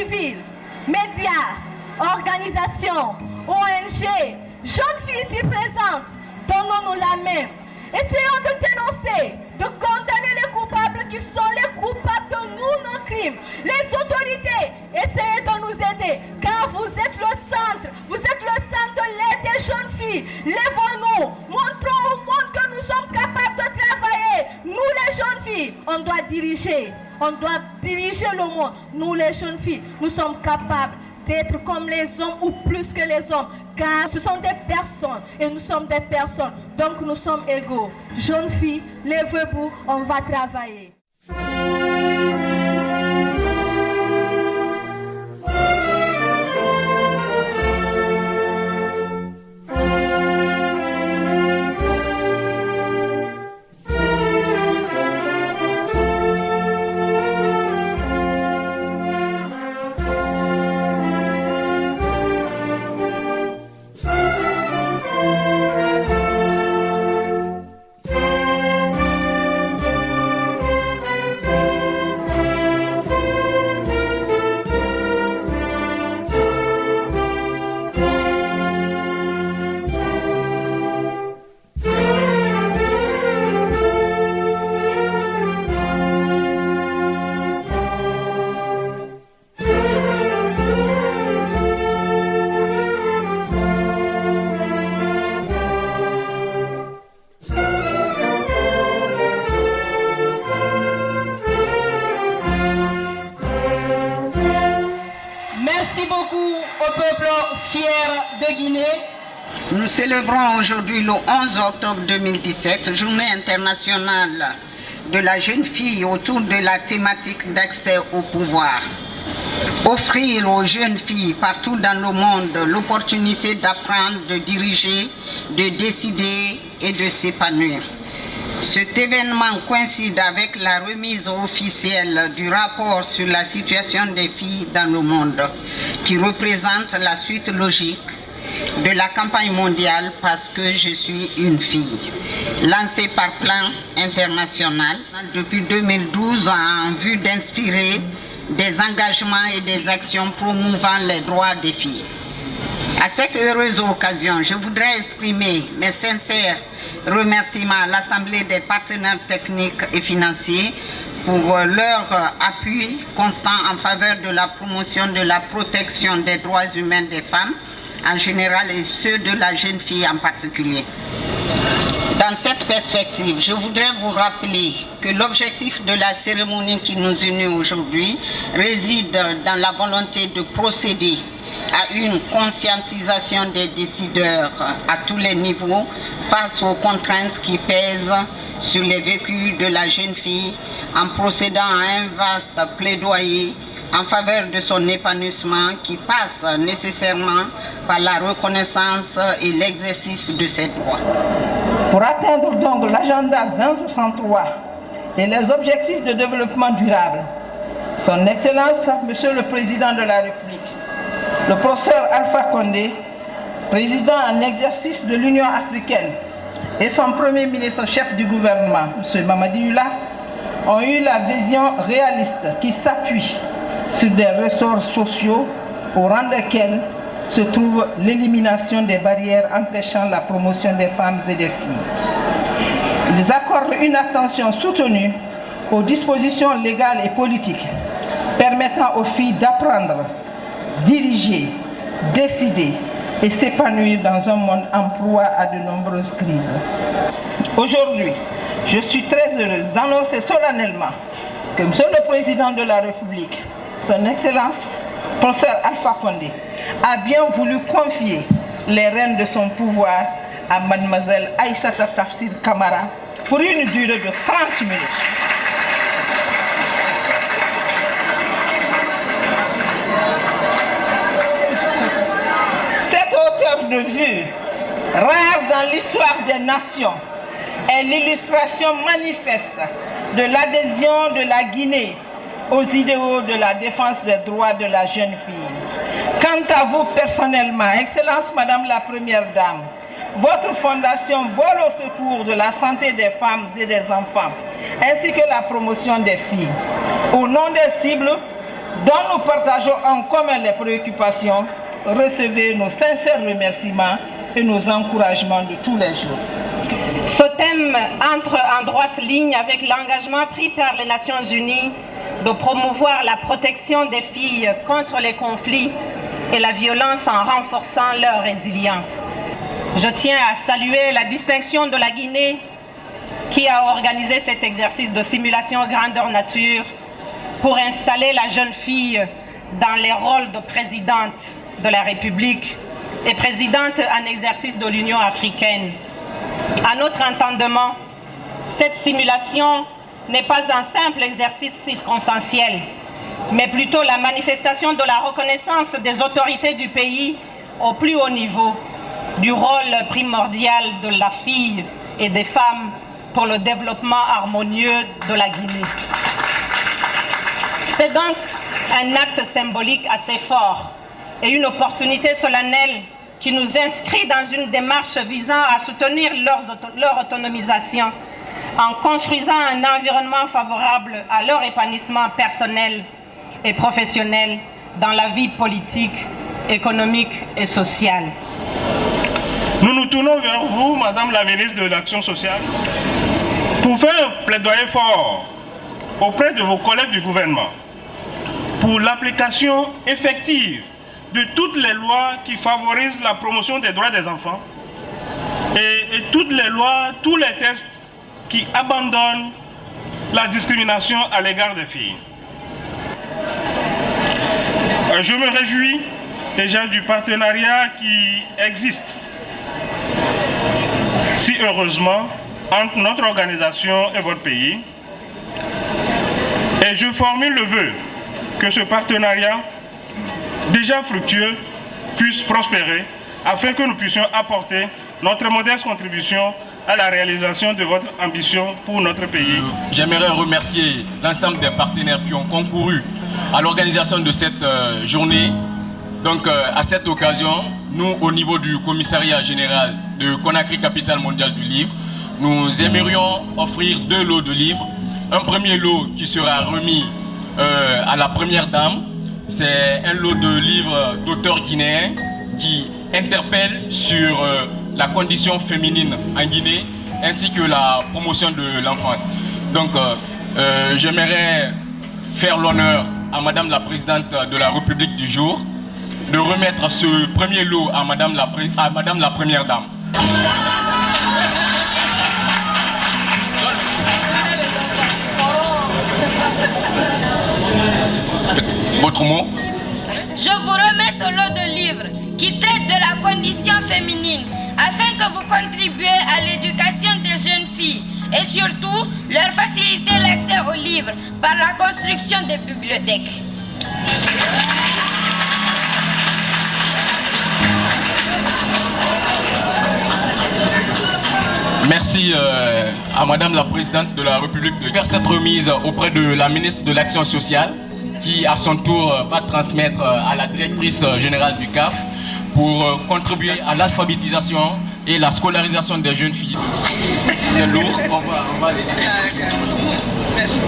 civile, médias, organisations, ONG, jeunes filles ici présentes, donnons-nous la main. Essayons de dénoncer, de condamner les coupables qui sont les coupables de nos crimes. Les autorités, essayez de nous aider, car vous êtes le centre de l'aide des jeunes filles. Lèvons-nous, montrons au monde que nous sommes capables de travailler. Nous les jeunes filles, on doit diriger le monde. Nous les jeunes filles, nous sommes capables d'être comme les hommes ou plus que les hommes, car ce sont des personnes et nous sommes des personnes, donc nous sommes égaux. Jeunes filles, levez-vous, on va travailler. Nous célébrons aujourd'hui le 11 octobre 2017, Journée internationale de la jeune fille autour de la thématique d'accès au pouvoir. Offrir aux jeunes filles partout dans le monde l'opportunité d'apprendre, de diriger, de décider et de s'épanouir. Cet événement coïncide avec la remise officielle du rapport sur la situation des filles dans le monde, qui représente la suite logique de la campagne mondiale Parce que je suis une fille, lancée par Plan International depuis 2012 en vue d'inspirer des engagements et des actions promouvant les droits des filles. À cette heureuse occasion, je voudrais exprimer mes sincères remerciements à l'Assemblée des partenaires techniques et financiers pour leur appui constant en faveur de la promotion de la protection des droits humains des femmes en général et ceux de la jeune fille en particulier. Dans cette perspective, je voudrais vous rappeler que l'objectif de la cérémonie qui nous unit aujourd'hui réside dans la volonté de procéder à une conscientisation des décideurs à tous les niveaux face aux contraintes qui pèsent sur les vécus de la jeune fille en procédant à un vaste plaidoyer en faveur de son épanouissement qui passe nécessairement par la reconnaissance et l'exercice de ses droits. Pour atteindre donc l'agenda 2063 et les objectifs de développement durable, Son Excellence, Monsieur le Président de la République, le professeur Alpha Condé, président en exercice de l'Union africaine, et son Premier ministre chef du gouvernement, M. Mamadi Yula, ont eu la vision réaliste qui s'appuie sur des ressorts sociaux au rang desquels se trouve l'élimination des barrières empêchant la promotion des femmes et des filles. Ils accordent une attention soutenue aux dispositions légales et politiques permettant aux filles d'apprendre, diriger, décider et s'épanouir dans un monde en proie à de nombreuses crises. Aujourd'hui, je suis très heureuse d'annoncer solennellement que M. le Président de la République, Son Excellence, professeur Alpha Condé, a bien voulu confier les rênes de son pouvoir à Mademoiselle Aïssata Tafsir Camara pour une durée de 30 minutes. Cette hauteur de vue, rare dans l'histoire des nations, est l'illustration manifeste de l'adhésion de la Guinée aux idéaux de la défense des droits de la jeune fille. Quant à vous personnellement, Excellence Madame la Première Dame, votre fondation vole au secours de la santé des femmes et des enfants, ainsi que la promotion des filles. Au nom des cibles dont nous partageons en commun les préoccupations, recevez nos sincères remerciements et nos encouragements de tous les jours. Ce thème entre en droite ligne avec l'engagement pris par les Nations Unies de promouvoir la protection des filles contre les conflits et la violence en renforçant leur résilience. Je tiens à saluer la distinction de la Guinée qui a organisé cet exercice de simulation grandeur nature pour installer la jeune fille dans les rôles de présidente de la République et présidente en exercice de l'Union africaine. À notre entendement, cette simulation n'est pas un simple exercice circonstanciel, mais plutôt la manifestation de la reconnaissance des autorités du pays au plus haut niveau du rôle primordial de la fille et des femmes pour le développement harmonieux de la Guinée. C'est donc un acte symbolique assez fort et une opportunité solennelle qui nous inscrit dans une démarche visant à soutenir leur autonomisation en construisant un environnement favorable à leur épanouissement personnel et professionnel dans la vie politique, économique et sociale. Nous nous tournons vers vous, Madame la ministre de l'Action sociale, pour faire un plaidoyer fort auprès de vos collègues du gouvernement pour l'application effective de toutes les lois qui favorisent la promotion des droits des enfants et toutes les lois, tous les textes qui abandonnent la discrimination à l'égard des filles. Je me réjouis déjà du partenariat qui existe si heureusement entre notre organisation et votre pays. Et je formule le vœu que ce partenariat, déjà fructueux, puisse prospérer afin que nous puissions apporter notre modeste contribution à la réalisation de votre ambition pour notre pays. J'aimerais remercier l'ensemble des partenaires qui ont concouru à l'organisation de cette journée. Donc à cette occasion, nous au niveau du commissariat général de Conakry, capitale mondiale du livre, nous aimerions offrir 2 lots de livres. Un premier lot qui sera remis à la première dame. C'est un lot de livres d'auteurs guinéens qui interpellent sur la condition féminine en Guinée ainsi que la promotion de l'enfance. Donc j'aimerais faire l'honneur à Madame la Présidente de la République du jour de remettre ce premier lot à Madame la Première Dame. Votre mot? Je vous remets ce lot de livres qui traite de la condition féminine afin que vous contribuiez à l'éducation des jeunes filles et surtout leur faciliter l'accès aux livres par la construction des bibliothèques. Merci à Madame la Présidente de la République de faire cette remise auprès de la ministre de l'Action sociale qui à son tour va transmettre à la directrice générale du CAF pour contribuer à l'alphabétisation et la scolarisation des jeunes filles. C'est lourd, on va les dire. Merci.